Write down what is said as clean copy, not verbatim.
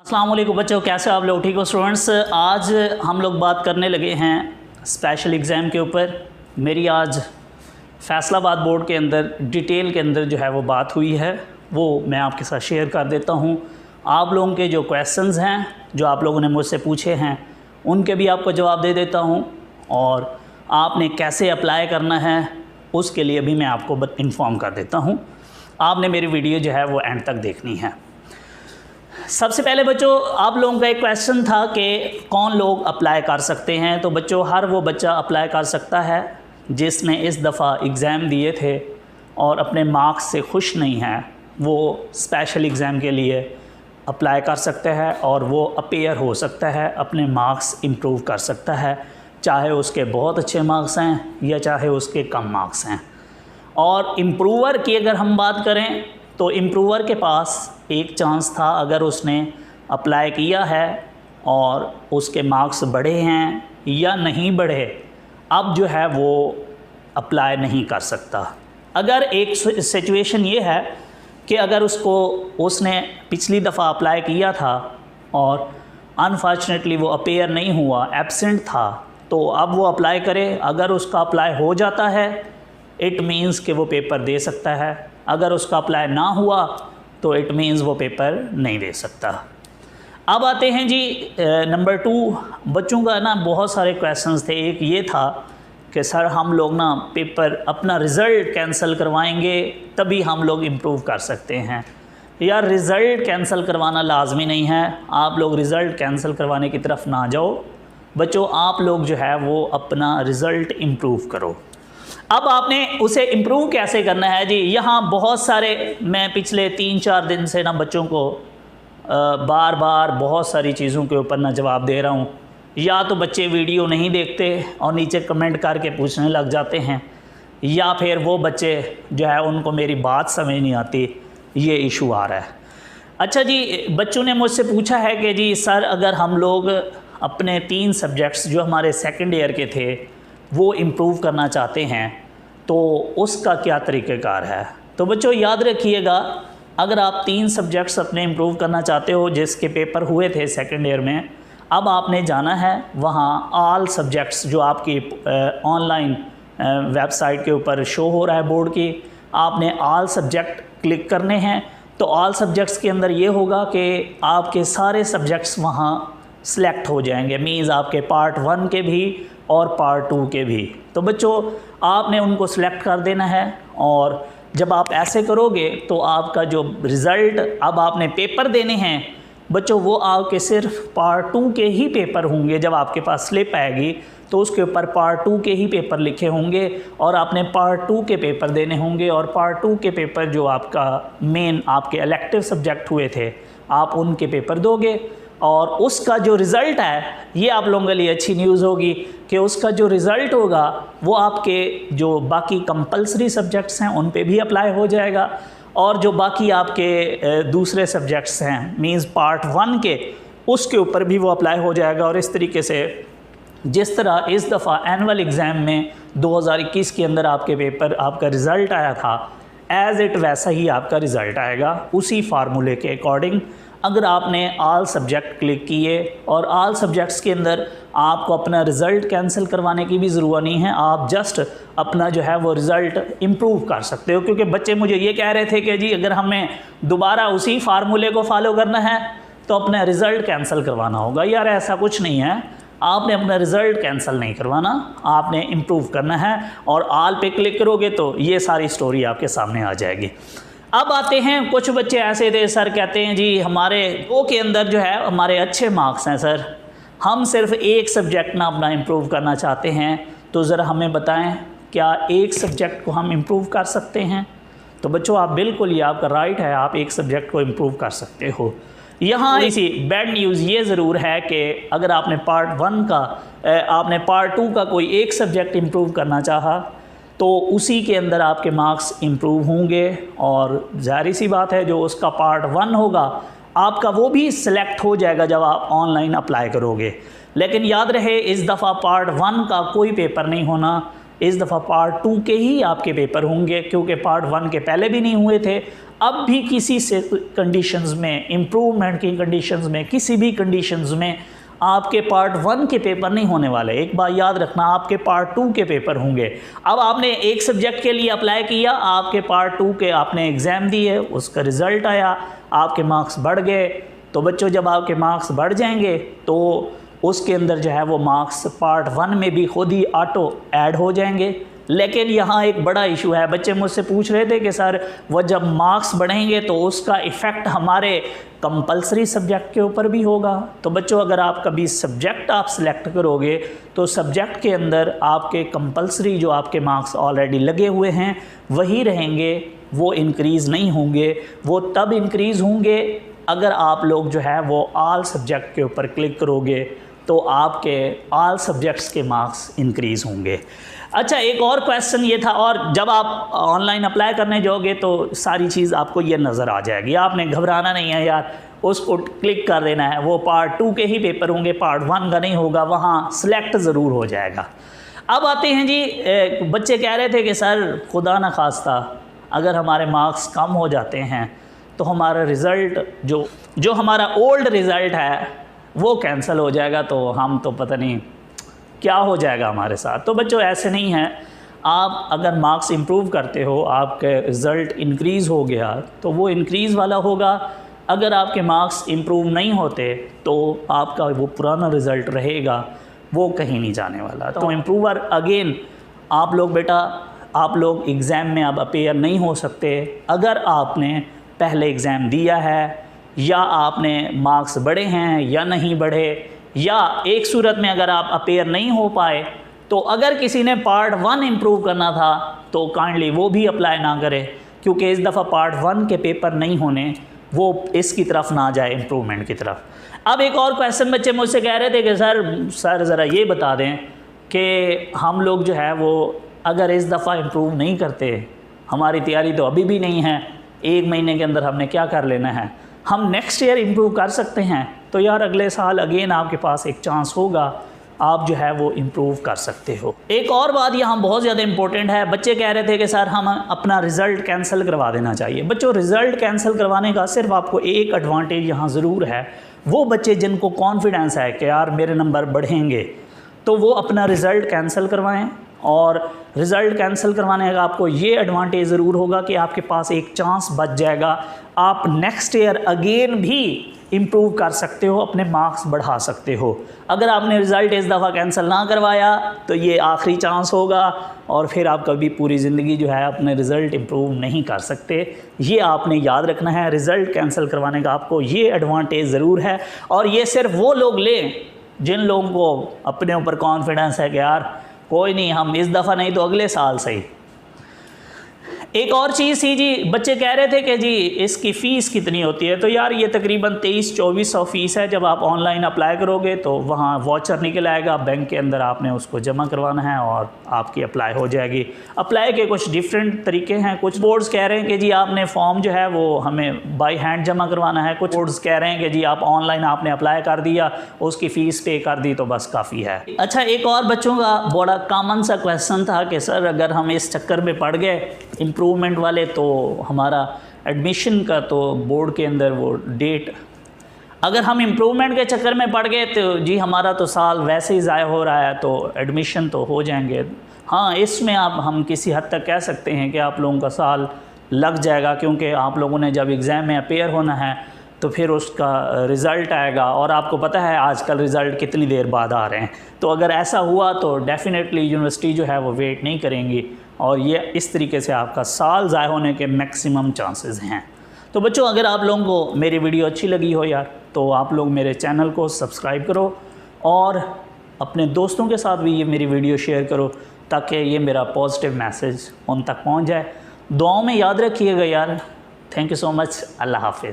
अस्सलाम वालेकुम बच्चों, कैसे हो आप लोग? ठीक हो स्टूडेंट्स? आज हम लोग बात करने लगे हैं स्पेशल एग्ज़ाम के ऊपर। मेरी आज फैसलाबाद बोर्ड के अंदर डिटेल के अंदर जो है वो बात हुई है, वो मैं आपके साथ शेयर कर देता हूँ। आप लोगों के जो क्वेश्चंस हैं जो आप लोगों ने मुझसे पूछे हैं उनके भी आपको जवाब दे देता हूँ, और आपने कैसे अप्लाई करना है उसके लिए भी मैं आपको इन्फॉर्म कर देता हूँ। आपने मेरी वीडियो जो है वो एंड तक देखनी है। सबसे पहले बच्चों, आप लोगों का एक क्वेश्चन था कि कौन लोग अप्लाई कर सकते हैं। तो बच्चों, हर वो बच्चा अप्लाई कर सकता है जिसने इस दफ़ा एग्ज़ाम दिए थे और अपने मार्क्स से खुश नहीं है, वो स्पेशल एग्ज़ाम के लिए अप्लाई कर सकता है और वो अपीयर हो सकता है, अपने मार्क्स इम्प्रूव कर सकता है, चाहे उसके बहुत अच्छे मार्क्स हैं या चाहे उसके कम मार्क्स हैं। और इम्प्रूवर की अगर हम बात करें तो इम्प्रूवर के पास एक चांस था, अगर उसने अप्लाई किया है और उसके मार्क्स बढ़े हैं या नहीं बढ़े, अब जो है वो अप्लाई नहीं कर सकता। अगर एक सिचुएशन ये है कि अगर उसने पिछली दफ़ा अप्लाई किया था और अनफॉर्चुनेटली वो अपीयर नहीं हुआ, एब्सेंट था, तो अब वो अप्लाई करे। अगर उसका अप्लाई हो जाता है इट मीन्स कि वो पेपर दे सकता है, अगर उसका अप्लाई ना हुआ तो इट मीन्स वो पेपर नहीं दे सकता। अब आते हैं जी नंबर 2। बच्चों का ना बहुत सारे क्वेश्चंस थे। एक ये था कि सर हम लोग ना पेपर अपना रिज़ल्ट कैंसिल करवाएंगे तभी हम लोग इम्प्रूव कर सकते हैं। यार, रिज़ल्ट कैंसिल करवाना लाजमी नहीं है, आप लोग रिज़ल्ट कैंसिल करवाने की तरफ ना जाओ बच्चों। आप लोग जो है वो अपना रिज़ल्ट इम्प्रूव करो। अब आपने उसे इम्प्रूव कैसे करना है जी? यहाँ बहुत सारे, मैं पिछले 3-4 दिन से ना बच्चों को बार बार बहुत सारी चीज़ों के ऊपर ना जवाब दे रहा हूँ। या तो बच्चे वीडियो नहीं देखते और नीचे कमेंट करके पूछने लग जाते हैं, या फिर वो बच्चे जो है उनको मेरी बात समझ नहीं आती, ये इशू आ रहा है। अच्छा जी, बच्चों ने मुझसे पूछा है कि जी सर अगर हम लोग अपने 3 सब्जेक्ट्स जो हमारे सेकेंड ईयर के थे वो इम्प्रूव करना चाहते हैं तो उसका क्या तरीक़ाकार है। तो बच्चों याद रखिएगा, अगर आप 3 सब्जेक्ट्स अपने इम्प्रूव करना चाहते हो जिसके पेपर हुए थे सेकेंड ईयर में, अब आपने जाना है वहाँ ऑल सब्जेक्ट्स जो आपकी ऑनलाइन वेबसाइट के ऊपर शो हो रहा है बोर्ड की, आपने ऑल सब्जेक्ट क्लिक करने हैं। तो ऑल सब्जेक्ट्स के अंदर ये होगा कि आपके सारे सब्जेक्ट्स वहाँ सिलेक्ट हो जाएंगे, मीन्स आपके पार्ट 1 के भी और पार्ट 2 के भी। तो बच्चों आपने उनको सिलेक्ट कर देना है, और जब आप ऐसे करोगे तो आपका जो रिज़ल्ट अब आपने पेपर देने हैं बच्चों, वो आपके सिर्फ पार्ट 2 के ही पेपर होंगे। जब आपके पास स्लिप आएगी तो उसके ऊपर पार्ट 2 के ही पेपर लिखे होंगे और आपने पार्ट 2 के पेपर देने होंगे। और पार्ट 2 के पेपर जो आपका मेन आपके इलेक्टिव सब्जेक्ट हुए थे, आप उनके पेपर दोगे, और उसका जो रिज़ल्ट है, ये आप लोगों के लिए अच्छी न्यूज़ होगी कि उसका जो रिज़ल्ट होगा वो आपके जो बाकी कंपलसरी सब्जेक्ट्स हैं उन पे भी अप्लाई हो जाएगा, और जो बाकी आपके दूसरे सब्जेक्ट्स हैं मींस पार्ट 1 के, उसके ऊपर भी वो अप्लाई हो जाएगा। और इस तरीके से जिस तरह इस दफ़ा एनुअल एग्ज़ाम में 2021 के अंदर आपके पेपर आपका रिज़ल्ट आया था, एज़ इट वैसा ही आपका रिज़ल्ट आएगा उसी फार्मूले के अकॉर्डिंग। अगर आपने ऑल सब्जेक्ट क्लिक किए और ऑल सब्जेक्ट्स के अंदर आपको अपना रिज़ल्ट कैंसिल करवाने की भी ज़रूरत नहीं है, आप जस्ट अपना जो है वो रिज़ल्ट इम्प्रूव कर सकते हो। क्योंकि बच्चे मुझे ये कह रहे थे कि जी अगर हमें दोबारा उसी फार्मूले को फॉलो करना है तो अपना रिज़ल्ट कैंसिल करवाना होगा। यार ऐसा कुछ नहीं है, आपने अपना रिज़ल्ट कैंसिल नहीं करवाना, आपने इम्प्रूव करना है, और ऑल पे क्लिक करोगे तो ये सारी स्टोरी आपके सामने आ जाएगी। अब आते हैं, कुछ बच्चे ऐसे थे सर कहते हैं जी हमारे 2 के अंदर जो है हमारे अच्छे मार्क्स हैं सर, हम सिर्फ एक सब्जेक्ट ना अपना इम्प्रूव करना चाहते हैं, तो ज़रा हमें बताएं क्या एक सब्जेक्ट को हम इम्प्रूव कर सकते हैं। तो बच्चों आप बिल्कुल, ये आपका राइट है, आप एक सब्जेक्ट को इम्प्रूव कर सकते हो। यहाँ इसी बैड न्यूज़ ये ज़रूर है कि अगर आपने पार्ट 1 का आपने पार्ट 2 का कोई एक सब्जेक्ट इम्प्रूव करना चाहा तो उसी के अंदर आपके मार्क्स इम्प्रूव होंगे, और ज़ाहिर सी बात है जो उसका पार्ट 1 होगा आपका वो भी सिलेक्ट हो जाएगा जब आप ऑनलाइन अप्लाई करोगे। लेकिन याद रहे इस दफ़ा पार्ट 1 का कोई पेपर नहीं होना, इस दफ़ा पार्ट 2 के ही आपके पेपर होंगे, क्योंकि पार्ट 1 के पहले भी नहीं हुए थे। अब भी किसी से कंडीशंस में, इम्प्रूवमेंट की कंडीशंस में, किसी भी कंडीशंस में आपके पार्ट 1 के पेपर नहीं होने वाले। एक बात याद रखना, आपके पार्ट 2 के पेपर होंगे। अब आपने एक सब्जेक्ट के लिए अप्लाई किया, आपके पार्ट 2 के आपने एग्ज़ाम दिए, उसका रिज़ल्ट आया, आपके मार्क्स बढ़ गए। तो बच्चों, जब आपके मार्क्स बढ़ जाएंगे तो उसके अंदर जो है वो मार्क्स पार्ट 1 में भी खुद ही ऑटो ऐड हो जाएंगे। लेकिन यहाँ एक बड़ा इशू है। बच्चे मुझसे पूछ रहे थे कि सर वो जब मार्क्स बढ़ेंगे तो उसका इफ़ेक्ट हमारे कंपलसरी सब्जेक्ट के ऊपर भी होगा। तो बच्चों, अगर आप कभी सब्जेक्ट आप सिलेक्ट करोगे तो सब्जेक्ट के अंदर आपके कंपलसरी जो आपके मार्क्स ऑलरेडी लगे हुए हैं वही रहेंगे, वो इंक्रीज़ नहीं होंगे। वो तब इंक्रीज़ होंगे अगर आप लोग जो है वो ऑल सब्जेक्ट के ऊपर क्लिक करोगे तो आपके ऑल सब्जेक्ट्स के मार्क्स इंक्रीज़ होंगे। अच्छा, एक और क्वेश्चन ये था, और जब आप ऑनलाइन अप्लाई करने जाओगे तो सारी चीज़ आपको ये नज़र आ जाएगी। आपने घबराना नहीं है यार, उसको क्लिक कर देना है। वो पार्ट 2 के ही पेपर होंगे, पार्ट 1 का नहीं होगा, वहाँ सिलेक्ट ज़रूर हो जाएगा। अब आते हैं जी, बच्चे कह रहे थे कि सर खुदा न खास्ता अगर हमारे मार्क्स कम हो जाते हैं तो हमारा रिज़ल्ट जो हमारा ओल्ड रिज़ल्ट है वो कैंसिल हो जाएगा, तो हम तो पता नहीं क्या हो जाएगा हमारे साथ। तो बच्चों, ऐसे नहीं है। आप अगर मार्क्स इम्प्रूव करते हो, आपके रिज़ल्ट इंक्रीज़ हो गया तो वो इंक्रीज़ वाला होगा। अगर आपके मार्क्स इम्प्रूव नहीं होते तो आपका वो पुराना रिज़ल्ट रहेगा, वो कहीं नहीं जाने वाला। तो इम्प्रूवर अगेन आप लोग बेटा, आप लोग एग्ज़ाम में अब अपेयर नहीं हो सकते अगर आपने पहले एग्ज़ाम दिया है, या आपने मार्क्स बढ़े हैं या नहीं बढ़े, या एक सूरत में अगर आप अपेयर नहीं हो पाए तो अगर किसी ने पार्ट 1 इम्प्रूव करना था तो काइंडली वो भी अप्लाई ना करे, क्योंकि इस दफ़ा पार्ट 1 के पेपर नहीं होने, वो इसकी तरफ ना जाए, इम्प्रूवमेंट की तरफ। अब एक और क्वेश्चन बच्चे मुझसे कह रहे थे कि सर ज़रा ये बता दें कि हम लोग जो है वो अगर इस दफ़ा इम्प्रूव नहीं करते, हमारी तैयारी तो अभी भी नहीं है, 1 महीने के अंदर हमने क्या कर लेना है, हम नेक्स्ट ईयर इम्प्रूव कर सकते हैं। तो यार अगले साल अगेन आपके पास एक चांस होगा, आप जो है वो इम्प्रूव कर सकते हो। एक और बात यहाँ बहुत ज़्यादा इंपॉर्टेंट है। बच्चे कह रहे थे कि सर हम अपना रिज़ल्ट कैंसिल करवा देना चाहिए। बच्चों, रिज़ल्ट कैंसिल करवाने का सिर्फ आपको एक एडवांटेज यहाँ ज़रूर है। वो बच्चे जिनको कॉन्फिडेंस है कि यार मेरे नंबर बढ़ेंगे, तो वो अपना रिज़ल्ट कैंसिल करवाएं। और रिज़ल्ट कैंसिल करवाने का आपको ये एडवांटेज ज़रूर होगा कि आपके पास एक चांस बच जाएगा, आप नेक्स्ट ईयर अगेन भी इम्प्रूव कर सकते हो, अपने मार्क्स बढ़ा सकते हो। अगर आपने रिज़ल्ट इस दफ़ा कैंसिल ना करवाया तो ये आखिरी चांस होगा, और फिर आप कभी पूरी ज़िंदगी जो है अपने रिज़ल्ट इम्प्रूव नहीं कर सकते। ये आपने याद रखना है। रिज़ल्ट कैंसिल करवाने का आपको ये एडवांटेज ज़रूर है, और ये सिर्फ वो लोग लें जिन लोगों को अपने ऊपर कॉन्फिडेंस है कि यार कोई नहीं, हम इस दफ़ा नहीं तो अगले साल सही। एक और चीज़ थी जी, बच्चे कह रहे थे कि जी इसकी फ़ीस कितनी होती है। तो यार ये तकरीबन 2300-2400 फ़ीस है। जब आप ऑनलाइन अप्लाई करोगे तो वहाँ वाउचर निकल आएगा, बैंक के अंदर आपने उसको जमा करवाना है और आपकी अप्लाई हो जाएगी। अप्लाई के कुछ डिफरेंट तरीके हैं। कुछ बोर्ड्स कह रहे हैं कि जी आपने फॉर्म जो है वो हमें बाई हैंड जमा करवाना है। कुछ बोर्ड्स कह रहे हैं कि जी आप ऑनलाइन आपने अप्लाई कर दिया, उसकी फ़ीस पे कर दी तो बस काफ़ी है। अच्छा, एक और बच्चों का बड़ा कॉमन सा क्वेश्चन था कि सर अगर हम इस चक्कर में पड़ गए इम्प्रूवमेंट वाले, तो हमारा एडमिशन का तो बोर्ड के अंदर वो डेट, अगर हम इम्प्रूवमेंट के चक्कर में पड़ गए तो जी हमारा तो साल वैसे ही ज़ाया हो रहा है, तो एडमिशन तो हो जाएंगे। हाँ, इसमें हम किसी हद तक कह सकते हैं कि आप लोगों का साल लग जाएगा, क्योंकि आप लोगों ने जब एग्ज़ाम में अपेयर होना है तो फिर उसका रिज़ल्ट आएगा, और आपको पता है आजकल रिज़ल्ट कितनी देर बाद आ रहे हैं। तो अगर ऐसा हुआ तो डेफ़िनेटली यूनिवर्सिटी जो है वो वेट नहीं करेंगी, और ये इस तरीके से आपका साल ज़ाया होने के मैक्सिमम चांसेस हैं। तो बच्चों, अगर आप लोगों को मेरी वीडियो अच्छी लगी हो यार, तो आप लोग मेरे चैनल को सब्सक्राइब करो और अपने दोस्तों के साथ भी ये मेरी वीडियो शेयर करो, ताकि ये मेरा पॉजिटिव मैसेज उन तक पहुंच जाए। दुआओं में याद रखिएगा यार। Thank you so much. अल्लाह हाफ़िज़।